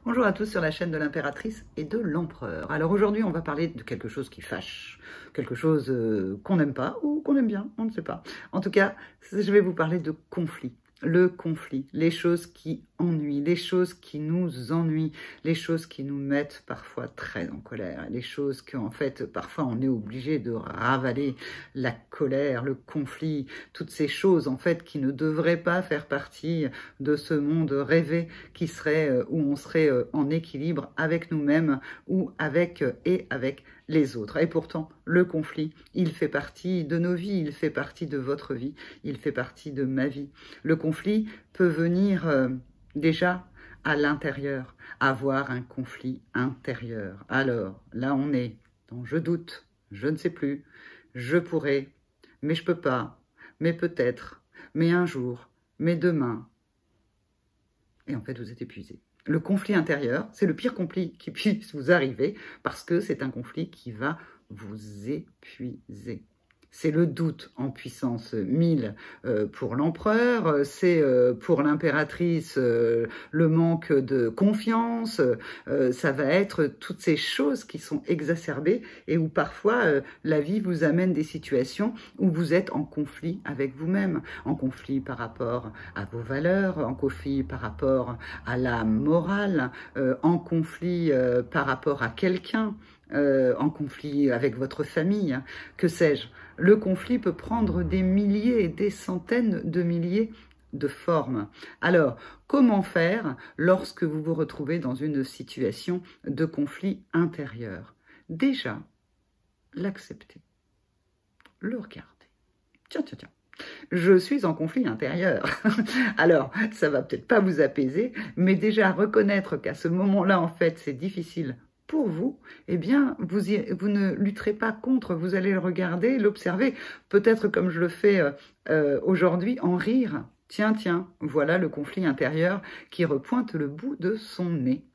Bonjour à tous sur la chaîne de l'impératrice et de l'empereur. Alors aujourd'hui, on va parler de quelque chose qui fâche, quelque chose qu'on n'aime pas ou qu'on aime bien, on ne sait pas. En tout cas, je vais vous parler de conflit. Le conflit, les choses qui ennuient, les choses qui nous ennuient, les choses qui nous mettent parfois très en colère, les choses qu'en fait, parfois on est obligé de ravaler, la colère, le conflit, toutes ces choses en fait qui ne devraient pas faire partie de ce monde rêvé qui serait, où on serait en équilibre avec nous-mêmes ou avec les autres. Et pourtant, le conflit, il fait partie de nos vies, il fait partie de votre vie, il fait partie de ma vie. Le conflit peut venir déjà à l'intérieur, avoir un conflit intérieur. Alors, là on est dans je doute, je ne sais plus, je pourrais, mais je peux pas, mais peut-être, mais un jour, mais demain. Et en fait, vous êtes épuisé. Le conflit intérieur, c'est le pire conflit qui puisse vous arriver parce que c'est un conflit qui va vous épuiser. C'est le doute en puissance 1000 pour l'empereur, c'est pour l'impératrice le manque de confiance, ça va être toutes ces choses qui sont exacerbées et où parfois la vie vous amène des situations où vous êtes en conflit avec vous-même, en conflit par rapport à vos valeurs, en conflit par rapport à la morale, en conflit par rapport à quelqu'un, en conflit avec votre famille, que sais-je. Le conflit peut prendre des milliers et des centaines de milliers de formes. Alors, comment faire lorsque vous vous retrouvez dans une situation de conflit intérieur? Déjà, l'accepter, le regarder. Tiens, tiens, tiens. Je suis en conflit intérieur. Alors, ça va peut-être pas vous apaiser, mais déjà reconnaître qu'à ce moment-là, en fait, c'est difficile pour vous, eh bien, vous ne lutterez pas contre, vous allez le regarder, l'observer, peut-être comme je le fais aujourd'hui, en rire. Tiens, tiens, voilà le conflit intérieur qui repointe le bout de son nez.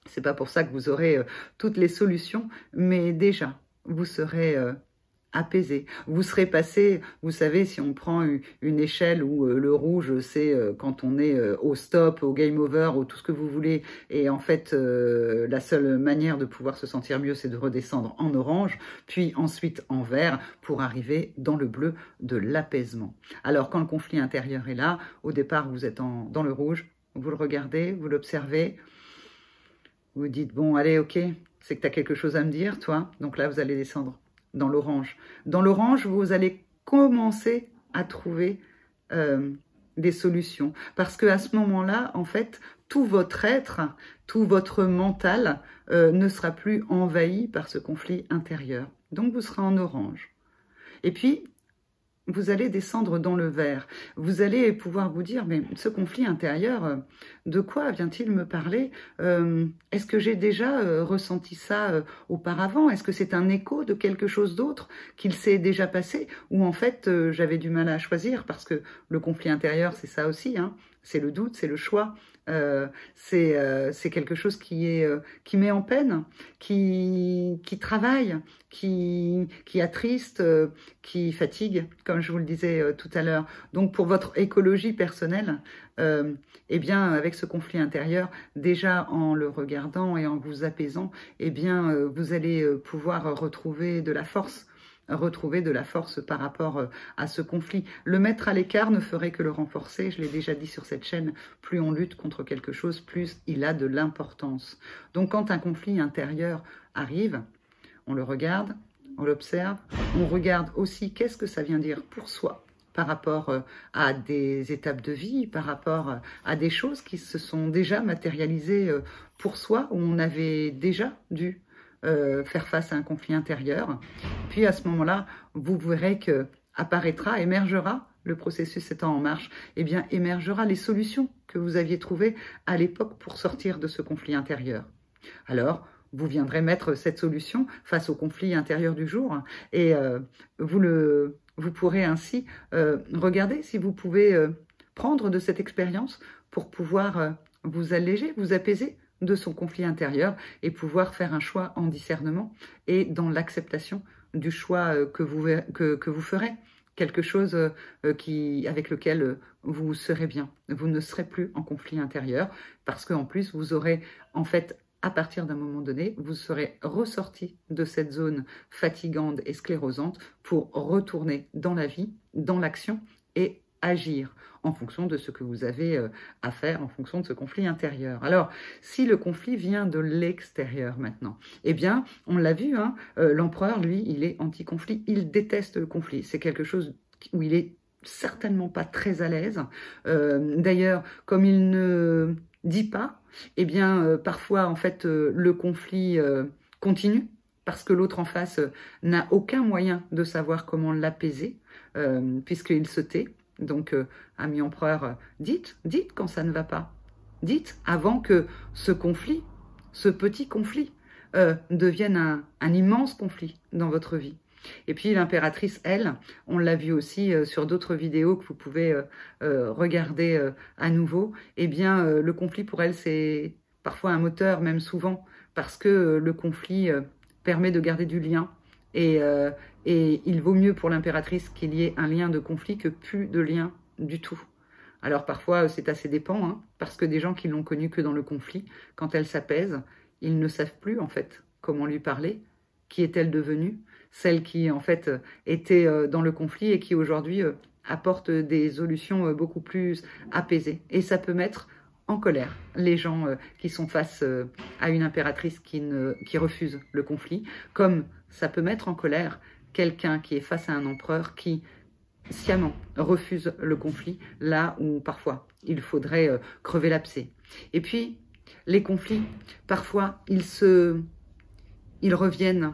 C'est pas pour ça que vous aurez toutes les solutions, mais déjà, vous serez apaisé. Vous serez passé, vous savez, si on prend une échelle où le rouge, c'est quand on est au stop, au game over, ou tout ce que vous voulez, et en fait, la seule manière de pouvoir se sentir mieux, c'est de redescendre en orange, puis ensuite en vert, pour arriver dans le bleu de l'apaisement. Alors, quand le conflit intérieur est là, au départ, vous êtes dans le rouge, vous le regardez, vous l'observez, vous dites, bon, allez, ok, c'est que tu as quelque chose à me dire, toi, donc là, vous allez descendre dans l'orange. Dans l'orange, vous allez commencer à trouver des solutions. Parce qu'à ce moment-là, en fait, tout votre être, tout votre mental ne sera plus envahi par ce conflit intérieur. Donc, vous serez en orange. Et puis, vous allez descendre dans le vert. Vous allez pouvoir vous dire, mais ce conflit intérieur, de quoi vient-il me parler? Est-ce que j'ai déjà ressenti ça auparavant? Est-ce que c'est un écho de quelque chose d'autre qu'il s'est déjà passé? Ou en fait, j'avais du mal à choisir parce que le conflit intérieur, c'est ça aussi, hein. C'est le doute, c'est le choix. C'est quelque chose qui met en peine, qui travaille, qui attriste, qui fatigue, comme je vous le disais tout à l'heure. Donc pour votre écologie personnelle, eh bien avec ce conflit intérieur, déjà en le regardant et en vous apaisant, eh bien vous allez pouvoir retrouver de la force par rapport à ce conflit. Le mettre à l'écart ne ferait que le renforcer, je l'ai déjà dit sur cette chaîne, plus on lutte contre quelque chose, plus il a de l'importance. Donc quand un conflit intérieur arrive, on le regarde, on l'observe, on regarde aussi qu'est-ce que ça vient dire pour soi, par rapport à des étapes de vie, par rapport à des choses qui se sont déjà matérialisées pour soi, où on avait déjà dû faire face à un conflit intérieur. Puis à ce moment-là, vous verrez que apparaîtra, émergera, le processus étant en marche, eh bien émergera les solutions que vous aviez trouvées à l'époque pour sortir de ce conflit intérieur. Alors, vous viendrez mettre cette solution face au conflit intérieur du jour et vous pourrez ainsi regarder si vous pouvez prendre de cette expérience pour pouvoir vous alléger, vous apaiser de son conflit intérieur et pouvoir faire un choix en discernement et dans l'acceptation du choix que vous ferez. quelque chose avec lequel vous serez bien. Vous ne serez plus en conflit intérieur parce qu'en plus, vous aurez en fait, à partir d'un moment donné, vous serez ressorti de cette zone fatigante et sclérosante pour retourner dans la vie, dans l'action et agir en fonction de ce que vous avez à faire, en fonction de ce conflit intérieur. Alors, si le conflit vient de l'extérieur maintenant, eh bien, on l'a vu, hein, l'empereur, lui, il est anti-conflit, il déteste le conflit. C'est quelque chose où il est certainement pas très à l'aise. D'ailleurs, comme il ne dit pas, eh bien, parfois, en fait, le conflit continue parce que l'autre en face n'a aucun moyen de savoir comment l'apaiser, puisqu'il se tait. Donc, ami empereur, dites quand ça ne va pas. Dites avant que ce conflit, ce petit conflit, devienne un immense conflit dans votre vie. Et puis l'impératrice, elle, on l'a vu aussi sur d'autres vidéos que vous pouvez regarder à nouveau, eh bien le conflit pour elle c'est parfois un moteur, même souvent, parce que le conflit permet de garder du lien et il vaut mieux pour l'impératrice qu'il y ait un lien de conflit que plus de lien du tout. Alors parfois c'est assez dépend, hein, parce que des gens qui l'ont connue que dans le conflit, quand elle s'apaise, ils ne savent plus en fait comment lui parler, qui est-elle devenue, celle qui en fait était dans le conflit et qui aujourd'hui apporte des solutions beaucoup plus apaisées. Et ça peut mettre en colère les gens qui sont face à une impératrice qui refuse le conflit, comme ça peut mettre en colère quelqu'un qui est face à un empereur qui sciemment refuse le conflit, là où parfois il faudrait crever l'abcès. Et puis, les conflits, parfois, ils reviennent.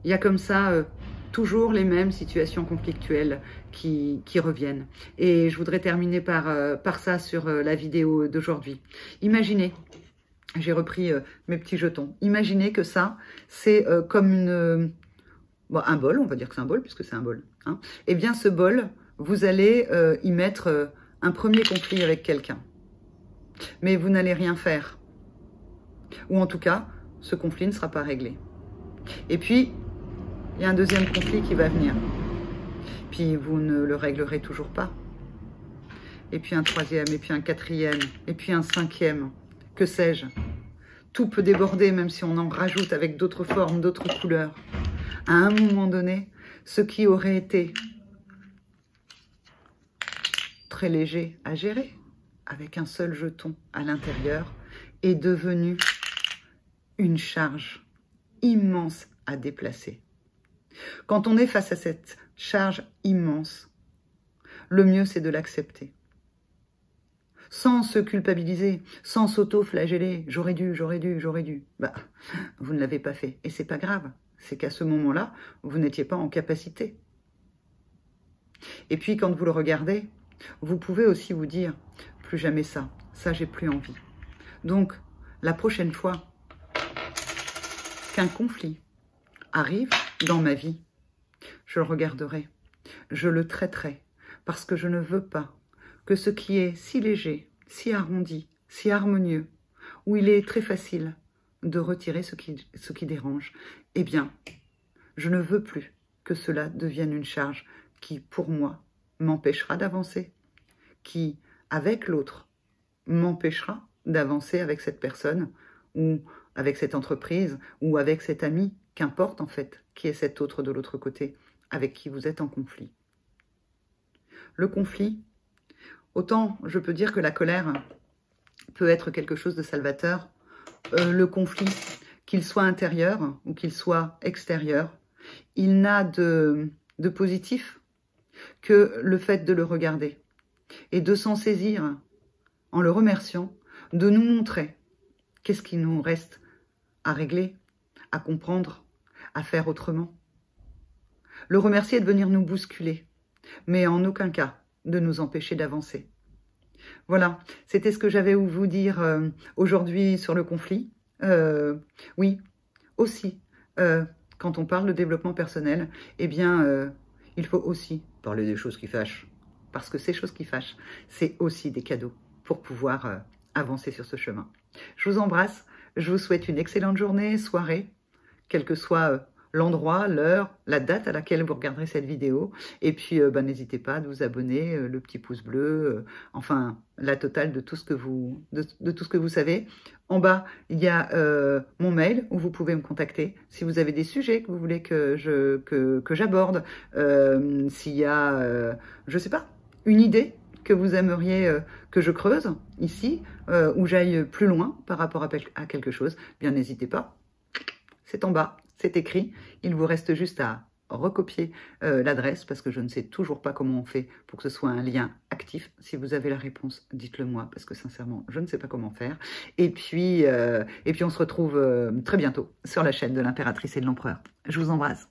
Il y a comme ça toujours les mêmes situations conflictuelles qui reviennent. Et je voudrais terminer par ça sur la vidéo d'aujourd'hui. Imaginez, j'ai repris mes petits jetons, imaginez que ça, c'est comme un bol, on va dire que c'est un bol, puisque c'est un bol. Hein. Eh bien, ce bol, vous allez y mettre un premier conflit avec quelqu'un. Mais vous n'allez rien faire. Ou en tout cas, ce conflit ne sera pas réglé. Et puis, il y a un deuxième conflit qui va venir. Puis vous ne le réglerez toujours pas. Et puis un troisième, et puis un quatrième, et puis un cinquième. Que sais-je? Tout peut déborder, même si on en rajoute avec d'autres formes, d'autres couleurs. À un moment donné, ce qui aurait été très léger à gérer, avec un seul jeton à l'intérieur, est devenu une charge immense à déplacer. Quand on est face à cette charge immense, le mieux c'est de l'accepter. Sans se culpabiliser, sans s'auto-flageller, j'aurais dû, j'aurais dû, j'aurais dû. Bah, vous ne l'avez pas fait. Et c'est pas grave. C'est qu'à ce moment-là, vous n'étiez pas en capacité. Et puis quand vous le regardez, vous pouvez aussi vous dire, plus jamais ça, j'ai plus envie. Donc, la prochaine fois qu'un conflit arrive dans ma vie, je le regarderai, je le traiterai, parce que je ne veux pas que ce qui est si léger, si arrondi, si harmonieux, où il est très facile de retirer ce qui dérange, eh bien, je ne veux plus que cela devienne une charge qui, pour moi, m'empêchera d'avancer, qui, avec l'autre, m'empêchera d'avancer avec cette personne, ou avec cette entreprise, ou avec cet ami, qu'importe en fait, qui est cet autre de l'autre côté, avec qui vous êtes en conflit. Le conflit, autant je peux dire que la colère peut être quelque chose de salvateur, le conflit, qu'il soit intérieur ou qu'il soit extérieur, il n'a de positif que le fait de le regarder et de s'en saisir en le remerciant, de nous montrer qu'est-ce qui nous reste à régler, à comprendre, à faire autrement. Le remercier est de venir nous bousculer, mais en aucun cas de nous empêcher d'avancer. Voilà, c'était ce que j'avais à vous dire aujourd'hui sur le conflit. Oui, aussi, quand on parle de développement personnel, eh bien, il faut aussi parler des choses qui fâchent. Parce que ces choses qui fâchent, c'est aussi des cadeaux pour pouvoir avancer sur ce chemin. Je vous embrasse, je vous souhaite une excellente journée, soirée, quel que soit l'endroit, l'heure, la date à laquelle vous regarderez cette vidéo. Et puis, n'hésitez pas à vous abonner, le petit pouce bleu, enfin, la totale de tout ce que vous, de tout ce que vous savez. En bas, il y a mon mail où vous pouvez me contacter si vous avez des sujets que vous voulez que j'aborde, s'il y a, je sais pas, une idée que vous aimeriez que je creuse ici, ou j'aille plus loin par rapport à quelque chose, bien n'hésitez pas. C'est en bas, c'est écrit. Il vous reste juste à recopier l'adresse parce que je ne sais toujours pas comment on fait pour que ce soit un lien actif. Si vous avez la réponse, dites-le moi parce que sincèrement, je ne sais pas comment faire. Et puis on se retrouve très bientôt sur la chaîne de l'Impératrice et de l'Empereur. Je vous embrasse.